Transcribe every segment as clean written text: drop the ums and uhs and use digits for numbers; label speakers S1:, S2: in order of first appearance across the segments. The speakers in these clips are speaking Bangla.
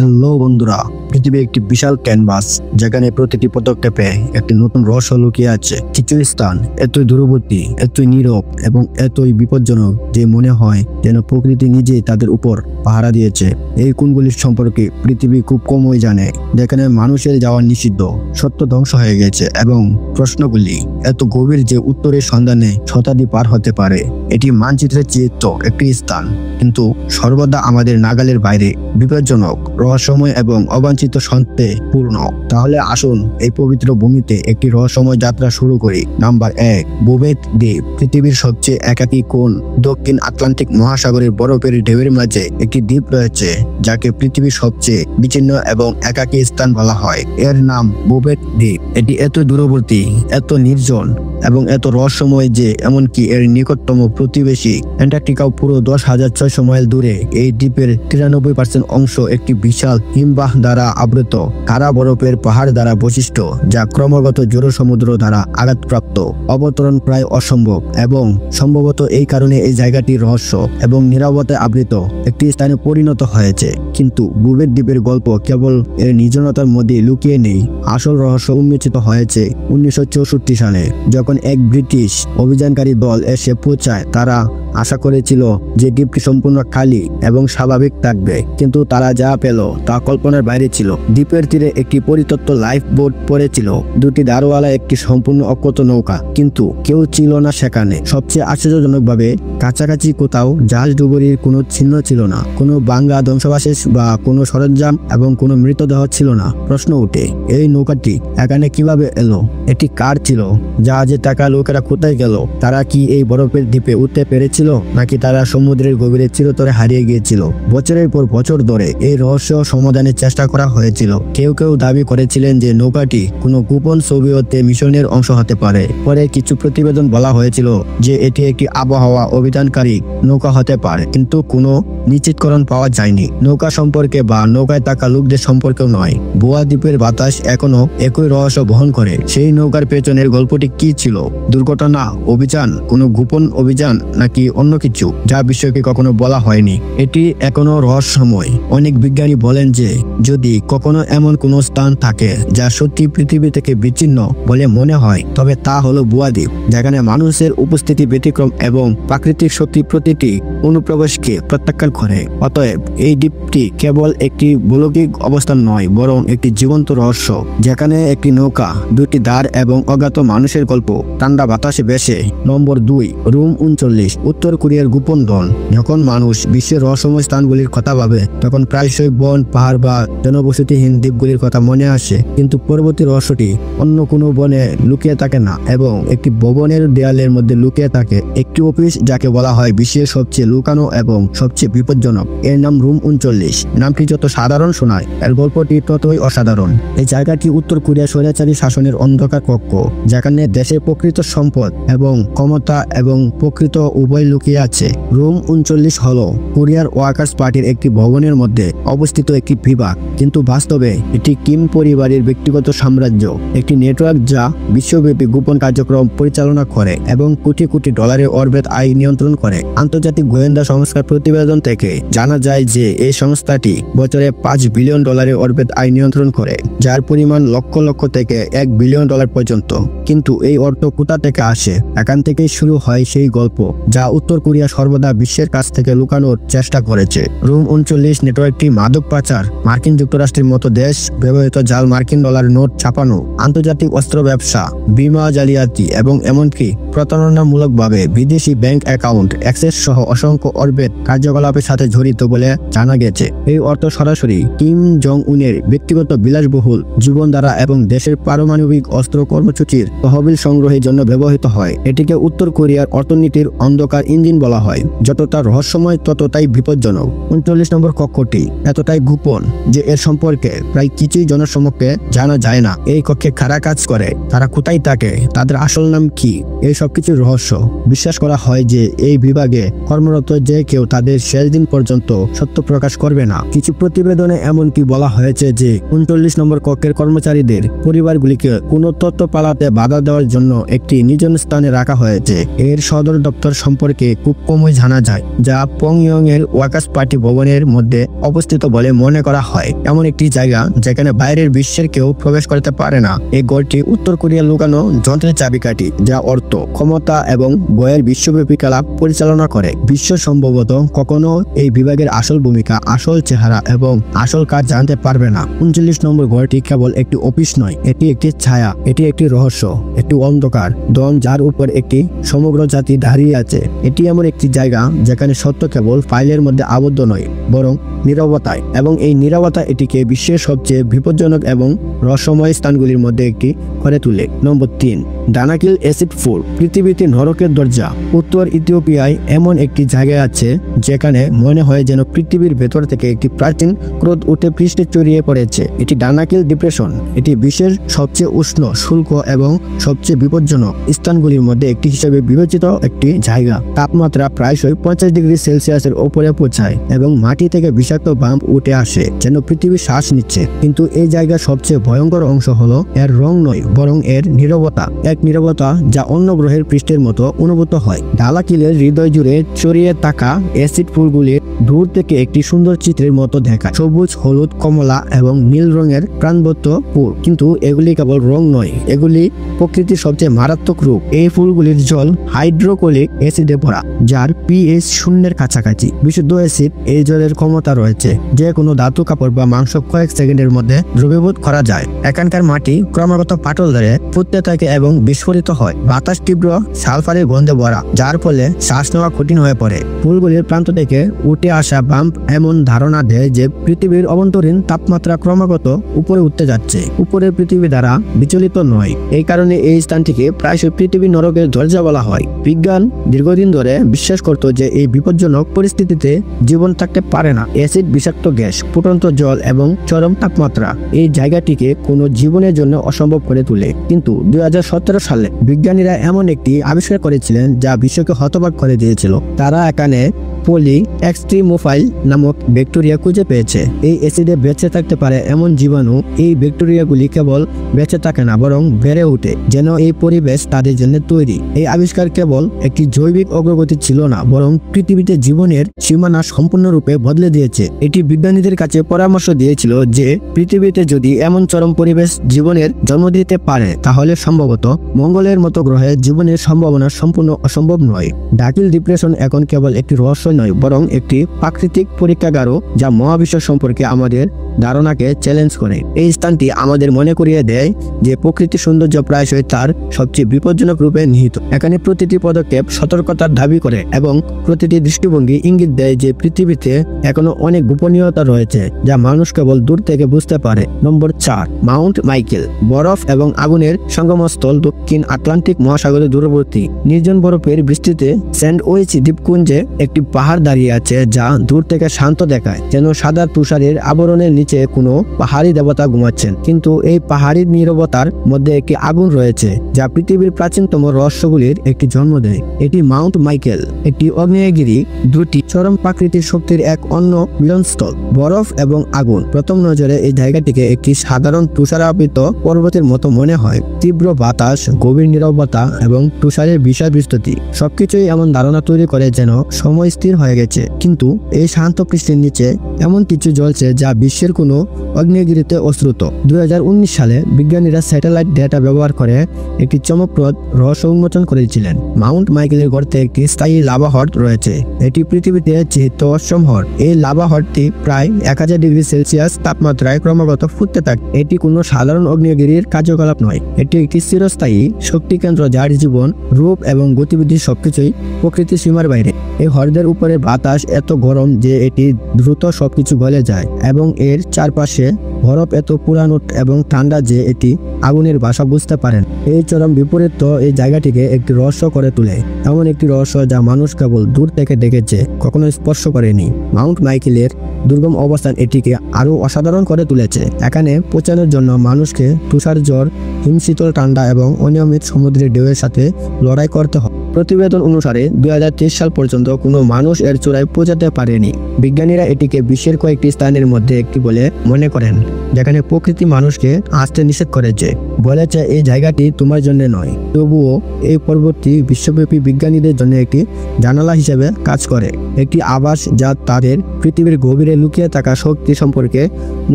S1: হ্যালো বন্ধুরা, পৃথিবী একটি বিশাল ক্যানভাস যেখানে প্রতিটি পদক্ষেপে একটি নতুন রহস্য লুকিয়ে আছে। কিছু স্থান এতই দূরবর্তী, এতই নীরব এবং এতই বিপজ্জনক যে মনে হয় যেন প্রকৃতি নিজেই তাদের উপর পাহারা দিয়েছে। এই কোণগুলির সম্পর্কে পৃথিবী খুব কমই জানে, যেখানে মানুষের যাওয়া নিষিদ্ধ, সত্য ধ্বংস হয়ে গেছে এবং প্রশ্নগুলি এত গভীর যে উত্তরের সন্ধানে শতাব্দী পার হতে পারে। এটি মানচিত্রের চিত্র একটি স্থান, কিন্তু সর্বদা আমাদের নাগালের বাইরে, বিপজ্জনক, রহস্যময় এবং অবাঞ্ছিত সত্যে পূর্ণ। তাহলে আসুন এই পবিত্র ভূমিতে একটি রহস্যময় যাত্রা শুরু করি। নাম্বার 1, বুবেট দ্বীপ। পৃথিবীর সবচেয়ে একাকী কোণ। দক্ষিণ আটলান্টিক মহাসাগরের বরফের ঢেউয়ের মাঝে একটি দ্বীপ রয়েছে যাকে পৃথিবীর সবচেয়ে বিচ্ছিন্ন এবং একাকী স্থান বলা হয়। এর নাম বুবেট দ্বীপ। এটি এত দূরবর্তী, এত নির্জন এবং এত রহস্যময় যে এমনকি এর নিকটতম প্রতিবেশী অ্যান্টার্কটিকাও পুরো 10,600 মাইল দূরে। এই দ্বীপের 93% অংশ একটি বিশাল হিমবাহ দ্বারা আবৃত, খাড়া বরফের পাহাড় দ্বারা বৈশিষ্ট্য, যা ক্রমাগত জোর সমুদ্র দ্বারা আঘাতপ্রাপ্ত। অবতরণ প্রায় অসম্ভব এবং সম্ভবত এই কারণে এই জায়গাটি রহস্য এবং নীরবতায় আবৃত একটি স্থানে পরিণত হয়েছে। কিন্তু বুবেট দ্বীপের গল্প কেবল এর নির্জনতার মধ্যে লুকিয়ে নেই। আসল রহস্য উন্মোচিত হয়েছে 1964 সালে, যখন এক ব্রিটিশ অভিযানকারী দল এসে পৌঁছায়। তারা আশা করেছিল যে দ্বীপটি সম্পূর্ণ খালি এবং স্বাভাবিক থাকবে, কিন্তু তারা যা পেল তা কল্পনার বাইরে ছিল। দ্বীপের তীরে একটি পরিত্যক্ত লাইফ বোট পড়েছিল, দুটি দারওয়ালা, একটি সম্পূর্ণ অক্ষত নৌকা, কিন্তু কেউ ছিল না সেখানে। সবচেয়ে আশ্চর্যজনকভাবে কাছাকাছি কোথাও জাহাজ ডুবুরির কোনো চিহ্ন ছিল না, কোনো ভাঙা ধ্বংসাবশেষ বা কোনো সরঞ্জাম এবং কোনো মৃতদেহ ছিল না। প্রশ্ন ওঠে, এই নৌকাটি এখানে কিভাবে এলো? এটি কার ছিল? জাহাজে থাকা লোকেরা কোথায় গেল? তারা কি এই বরফের দ্বীপে উঠতে পেরেছিল, নাকি তারা সমুদ্রের গভীরে চিরতরে হারিয়ে গিয়েছিল? বছরের পর বছর ধরে এই রহস্য সমাধানের চেষ্টা করা হয়েছিল। কেউ কেউ দাবি করেছিলেন যে নৌকাটি কোনো গোপন সোভিয়েত মিশনের অংশ হতে পারে। পরে কিছু প্রতিবেদন বলা হয়েছিল যে এটি একটি আবহাওয়া অভিযানকারী নৌকা হতে পারে, কিন্তু কোনো নিশ্চিতকরণ পাওয়া যায়নি। নৌকা সম্পর্কে বা নৌকায় থাকা লোকদের সম্পর্কেও নয়। বোয়া দ্বীপের বাতাস এখনো একই রহস্য বহন করে। সেই নৌকার পেছনের গল্পটি কি ছিল? দুর্ঘটনা, অভিযান, কোনো গোপন অভিযান, নাকি অন্য কিছু যা বিশ্বকে কখনো বলা হয়নি? এটি এখনো রহস্যময়। অনেক বিজ্ঞানী বলেন যে যদি কখনো এমন কোনো স্থান থাকে যা সত্যি পৃথিবী থেকে বিচ্ছিন্ন বলে মনে হয়, তবে তা হলো বোয়া দ্বীপ, যেখানে মানুষের উপস্থিতি ব্যতিক্রম এবং প্রাকৃতিক শক্তি প্রতিটি অনুপ্রবেশকে প্রত্যাখ্যান করে। অতএব এই দ্বীপটি কেবল একটি ভৌগোলিক অবস্থান নয়, বরং একটি জীবন্ত রহস্য, যেখানে একটি নৌকা, দুটি দ্বার এবং অজ্ঞাত মানুষের গল্প ঠান্ডা বাতাসে ভেসে। নম্বর 2, রুম 39। উত্তর কোরিয়ার গোপন ধন। যখন মানুষ বিশ্বের রহস্যময় স্থানগুলির কথা ভাবে, তখন প্রায়শই বন, পাহাড় বা জনবসতিহীন দ্বীপগুলির কথা মনে আসে। কিন্তু পরবর্তী রহস্যটি অন্য কোনো বনে লুকিয়ে থাকে না, এবং একটি ভবনের দেয়ালের মধ্যে লুকিয়ে থাকে একটি অফিস যাকে বলা হয় বিশ্বের সবচেয়ে লুকানো এবং সবচেয়ে বিপজ্জনক। এর নাম রুম 39। নামটি যত সাধারণ শোনায়, এর গল্পটি ততই অসাধারণ। এই জায়গাটি উত্তর কোরিয়া স্বৈরাচারী শাসনের অন্ধকার কক্ষ, যেখানে দেশের প্রকৃত সম্পদ এবং ক্ষমতা এবং প্রকৃত উভয় লুকিয়ে আছে। রুম 39 হলো কোরিয়ার ওয়ার্কার্স পার্টির একটি ভবনের মধ্যে অবস্থিত একটি বিভাগ, কিন্তু বাস্তবে এটি কিম পরিবারের ব্যক্তিগত সাম্রাজ্য, একটি নেটওয়ার্ক যা বিশ্বব্যাপী গোপন কার্যক্রম পরিচালনা করে এবং কোটি কোটি ডলারের অর্থ আয় নিয়ন্ত্রণ করে। আন্তর্জাতিক গোয়েন্দা সংস্থার প্রতিবেদন থেকে জানা যায় যে এই সংস্থাটি বছরে $5 বিলিয়ন অর্থ আয় নিয়ন্ত্রণ করে, যার পরিমাণ লক্ষ লক্ষ থেকে $1 বিলিয়ন পর্যন্ত। কিন্তু এই অর্থ কোথা থেকে আসে? এখান থেকেই শুরু হয় সেই গল্প যা উত্তর কোরিয়া সর্বদা বিশ্বের কাছ থেকে লুকানোর চেষ্টা করেছে। রুম 39 নেটওয়ার্কটি মাদক পাচার, মার্কিন যুক্তরাষ্ট্রের মতো দেশ ব্যবহৃত জাল মার্কিন ডলার নোট ছাপানো, আন্তর্জাতিক অস্ত্র ব্যবসা, বীমা জালিয়াতি এবং এমনকি প্রতারণামূলকভাবে বিদেশি ব্যাংক অ্যাকাউন্ট অ্যাক্সেস সহ অসংখ্য অর্থের কার্যকলাপের সাথে জড়িত বলে জানা গেছে। এই অর্থ সরাসরি কিম জং উনের ব্যক্তিগত বিলাসবহুল জীবনধারা এবং দেশের পারমাণবিক অস্ত্র কর্মসূচির তহবিল সংগ্রহের জন্য ব্যবহৃত হয়। এটিকে উত্তর কোরিয়ার অর্থনীতির অন্ধকার ইঞ্জিন বলা হয়। যতটা রহস্যময় ততটাই বিপজ্জনক। 39 নম্বর কক্ষটি এতটাই গোপন যে এর সম্পর্কে প্রায় কিছুই জনসমক্ষে জানা যায় না। এই কক্ষে কারা কাজ করে, তারা কোথায় থাকে, তাদের আসল নাম কি, এই সবকিছুর রহস্য। বিশ্বাস করা হয় যে এই বিভাগে কর্মরত যে কেউ তাদের শেষ দিন পর্যন্ত সত্য প্রকাশ করবে না। কিছু প্রতিবেদনে এমনকি বলা হয়েছে যে 39 নম্বর কক্ষের কর্মচারীদের পরিবারগুলিকে কোনো তথ্য পালাতে বাধা দেওয়ার জন্য একটি নির্জন স্থানে রাখা হয়েছে। এর সদর দপ্তর সম্পর্কে খুব কমই জানা যায়, যা পংইয়ং এর ওয়ার্কার্স পার্টি ভবনের মধ্যে অবস্থিত বলে মনে করা হয়। এমন একটি জায়গা যেখানে বাইরের বিশ্বের কেউ প্রবেশ করতে পারে না। এই গড়টি উত্তর কোরিয়া লুকানো যন্ত্রের চাবিকাঠি, যা অর্থ, ক্ষমতা এবং বয়ের বিশ্বব্যাপী খেলা পরিচালনা করে। বিশ্ব সম্ভবত কখনো এই বিভাগের আসল ভূমিকা, আসল চেহারা এবং আসল কাজ জানতে পারবে না। 39 নম্বর ঘরটি কেবল একটি অফিস নয়, এটি একটি ছায়া, এটি একটি রহস্য, একটি অন্ধকার দম যার উপর একটি সমগ্র জাতি দাঁড়িয়ে আছে। এটি এমন একটি জায়গা যেখানে সত্য কেবল ফাইলের মধ্যে আবদ্ধ নয়, বরং নীরবতায়, এবং এই নীরবতা এটিকে বিশ্বের সবচেয়ে বিপজ্জনক এবং রহস্যময় স্থানগুলির মধ্যে একটি করে তোলে। নম্বর 3, দানাকিল অ্যাসিড ফল। পৃথিবীতে নরকের দরজা। উত্তর ইথিওপিয়ায় এমন একটি জায়গা আছে যেখানে মনে হয় যেন পৃথিবীর ভেতর থেকে একটি প্রাচীন ক্রোধ উঠে পৃষ্ঠে ছড়িয়ে পড়েছে। এটি দানাকিল ডিপ্রেশন। এটি বিশ্বের সবচেয়ে উষ্ণ, শুষ্ক এবং সবচেয়ে বিপজ্জনক স্থানগুলির মধ্যে একটি হিসেবে বিবেচিত একটি জায়গা। তাপমাত্রা প্রায়শই 50 ডিগ্রি সেলসিয়াসের উপরে পৌঁছায় এবং মাটি থেকে বিষাক্ত বাম্প উঠে আসে, যেন পৃথিবী শ্বাস নিচ্ছে। কিন্তু এই জায়গার সবচেয়ে ভয়ঙ্কর অংশ হলো এর রং নয়, বরং এর নীরবতা। এক নীরবতা যা অন্য গ্রহের পৃষ্ঠের মতো অনুভূত হয়। দানাকিলের হৃদয় জুড়ে ছড়িয়ে থাকা অ্যাসিড ফুলগুলির দূর থেকে একটি সুন্দর চিত্রের মতো দেখায়। সবুজ, হলুদ, কমলা এবং নীল রঙের প্রাণবন্ত ফুল। কিন্তু এগুলি কেবল রং নয়, এগুলি প্রকৃতির সবচেয়ে মারাত্মক রূপ। এই ফুলগুলির জল হাইড্রোক্লোরিক অ্যাসিডে ভরা, যার pH 0-এর কাছাকাছি। বিশুদ্ধ অ্যাসিড এই জলের ক্ষমতা রয়েছে যে কোনো ধাতু, কাপড় বা মাংস কয়েক সেকেন্ডের মধ্যে দ্রবীভূত করা যায়। এখানকার মাটি ক্রমাগত ফাটল ধরে ফুটতে থাকে এবং বিস্ফোরিত হয়। বাতাস তীব্র সালফারের গন্ধে ভরা, যার ফলে শ্বাস নেওয়া কঠিন হয়ে পড়ে। ফুলগুলির প্রান্ত থেকে উঠে আসা বাম্প এমন ধারণা দেয় যে পৃথিবীর অভ্যন্তরীণ তাপমাত্রা ক্রমাগত উপরে উঠতে যাচ্ছে, উপরের পৃথিবী দ্বারা বিচলিত নয়। এই কারণে এই স্থানটিকে প্রায়শই পৃথিবী নরকের দরজা বলা হয়। বিজ্ঞান দীর্ঘদিন ধরে বিশ্বাস করত যে এই বিপজ্জনক পরিস্থিতিতে জীবন থাকতে পারে না। অ্যাসিড, বিষাক্ত গ্যাস, ফুটন্ত জল এবং চরম তাপমাত্রা এই জায়গাটিকে কোনো জীবনের জন্য অসম্ভব করে তোলে। কিন্তু 2017 সালে বিজ্ঞানীরা এমন একটি আবিষ্কার করেছিলেন যা বিশ্বকে হতবাক করে দিয়েছিল। তারা এখানে পলি এক্সট্রিমোফাইল নামক ব্যাকটেরিয়া খুঁজে পেয়েছে। এই অ্যাসিডে বেঁচে থাকতে পারে এমন জীবাণু। এই ব্যাকটেরিয়াগুলি কেবল বেঁচে থাকে না, বরং বেড়ে ওঠে, যেন এই পরিবেশ তাদের জন্য তৈরি। এই আবিষ্কার কেবল একটি জৈবিক অগ্রগতি ছিল না, বরং পৃথিবীতে জীবনের সীমানা সম্পূর্ণরূপে বদলে দিয়েছে। এটি বিজ্ঞানীদের কাছে পরামর্শ দিয়েছিল যে পৃথিবীতে যদি এমন চরম পরিবেশ জীবনের জন্ম দিতে পারে, তাহলে সম্ভবত মঙ্গলের মতো গ্রহে জীবনের সম্ভাবনা সম্পূর্ণ অসম্ভব নয়। দানাকিল ডিপ্রেশন এখন কেবল একটি রহস্য নয়, বরং একটি প্রাকৃতিক পরীক্ষাগারও যা মহাবিশ্ব সম্পর্কে আমাদের ধারণাকে চ্যালেঞ্জ করে। এই স্থানটি আমাদের মনে করিয়ে দেয় যে প্রকৃতির সৌন্দর্য প্রায়শই তার সবচেয়ে বিপজ্জনক রূপে নিহিত। এখানে প্রতিটি পদক্ষেপ সতর্কতার দাবি করে এবং প্রতিটি দৃষ্টিভঙ্গি ইঙ্গিত দেয় যে পৃথিবীতে এখনো অনেক গোপনীয়তা রয়েছে যা মানুষ কেবল দূর থেকে বুঝতে পারে। নম্বর 4, মাউন্ট মাইকেল। বরফ এবং আগুনের সঙ্গমস্থল দক্ষিণ আটলান্টিক মহাসাগরের দূরবর্তী নির্জন বরফের বৃষ্টিতে স্যান্ডউইচ দ্বীপপুঞ্জে একটি পাহাড় দাঁড়িয়ে আছে যা দূর থেকে শান্ত দেখায়, যেন সাদা তুষারের আবরণের নিচে কোনো পাহাড়ি দেবতা ঘুমাচ্ছেন। কিন্তু এই পাহাড়ি নীরবতার মধ্যে একটি আগুন রয়েছে যা পৃথিবীর প্রাচীনতম রহস্যগুলির একটি জন্ম দেয়। এটি মাউন্ট মাইকেল, একটি আগ্নেয়গিরি, দুটি চরম প্রাকৃতিক শক্তির এক অন্য মিলনস্থল। বরফ এবং আগুন। প্রথম নজরে এই জায়গাটিকে একটি সাধারণ তুষারাবৃত পর্বতের মতো মনে হয়। তীব্র বাতাস, গভীর নীরবতা এবং তুষারের বিশাল বিস্তৃতি সবকিছুই এমন ধারণা তৈরি করে যেন সময় স্থির হয়ে গেছে। কিন্তু এই শান্ত পৃষ্ঠের নিচে এমন কিছু জ্বলছে যা বিশ্বের কোনো আগ্নেয়গিরিতে অশ্রুত। 2019 সালে বিজ্ঞানীরা স্যাটেলাইট ডেটা ব্যবহার করে একটি চমকপ্রদ রহস্য উন্মোচন করেছিলেন। মাউন্ট মাইকেলের গর্তে একটি স্থায়ী লাভা হ্রদ রয়েছে। এটি পৃথিবীতে চিহ্নিত অষ্টম হ্রদ। এই লাভা হ্রদটি প্রায় 1000 ডিগ্রি সেলসিয়াস তাপমাত্রায় ক্রমাগত ফুটতে থাকে। এটি কোনো সাধারণ আগ্নেয়গিরির কার্যকলাপ নয়, এটি একটি চিরস্থায়ী শক্তি কেন্দ্র যার জীবন, রূপ এবং গতিবিধি সবকিছুই প্রকৃতির সীমার বাইরে। এই হ্রদের উপর উপরে বাতাস এত গরম যে এটি দ্রুত সবকিছু গলে যায় এবং এর চারপাশে বরফ এত পুরানো এবং ঠান্ডা যে এটি আগুনের ভাষা বুঝতে পারেন। এই চরম বিপরীত এই জায়গাটিকে একটি রহস্য করে তোলে, এমন একটি রহস্য যা মানুষ কেবল দূর থেকে দেখেছে, কখনো স্পর্শ করেনি। মাউন্ট মাইকেলের দুর্গম অবস্থান এটিকে আরও অসাধারণ করে তুলেছে। এখানে পৌঁছানোর জন্য মানুষকে তুষার ঝড়, হিমশীতল ঠান্ডা এবং অনিয়মিত সমুদ্রের ঢেউয়ের সাথে লড়াই করতে হয়। প্রতিবেদন অনুসারে 2023 সাল পর্যন্ত কোনো মানুষ এর চূড়ায় পৌঁছাতে পারেনি। বিজ্ঞানীরা এটিকে বিশ্বের কয়েকটি স্থানের মধ্যে একটি বলে মনে করেন, যেখানে প্রকৃতি মানুষকে আসতে নিষেধ করেছে, বলেছে এই জায়গাটি তোমার জন্য নয়। তবুও এই পর্বতটি বিশ্বব্যাপী বিজ্ঞানীদের জন্য একটি জানালা হিসেবে কাজ করে, একটি আভাস যা তাদের পৃথিবীর গভীরে লুকিয়ে থাকা শক্তি সম্পর্কে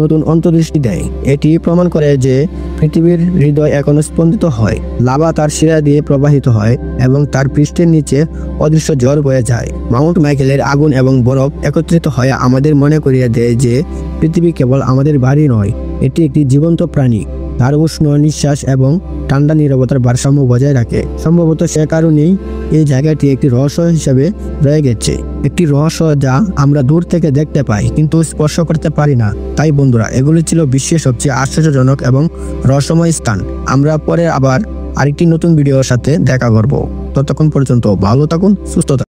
S1: নতুন অন্তর্দৃষ্টি দেয়। এটি প্রমাণ করে যে পৃথিবীর হৃদয় এখনো স্পন্দিত হয়, লাভা তার শিরা দিয়ে প্রবাহিত হয় এবং তার পৃষ্ঠের নিচে অদৃশ্য ঝড় বয়ে যায়। মাউন্ট মাইকেলের আগুন এবং বরফ একত্রিত হয়ে আমাদের মনে করিয়ে দেয় যে পৃথিবী কেবল আমাদের বাড়ি নয়, এটি একটি জীবন্ত প্রাণী। তার উষ্ণ নিঃশ্বাস এবং ঠান্ডা নীরবতার ভারসাম্য বজায় রাখে। সম্ভবত সে কারণেই এই জায়গাটি একটি রহস্য হিসেবে রয়ে গেছে, একটি রহস্য যা আমরা দূর থেকে দেখতে পাই কিন্তু স্পর্শ করতে পারি না। তাই বন্ধুরা, এগুলি ছিল বিশ্বের সবচেয়ে আশ্চর্যজনক এবং রহস্যময় স্থান। আমরা পরে আবার আরেকটি নতুন ভিডিওর সাথে দেখা করব। ততক্ষণ পর্যন্ত ভালো থাকুন, সুস্থ থাকুন।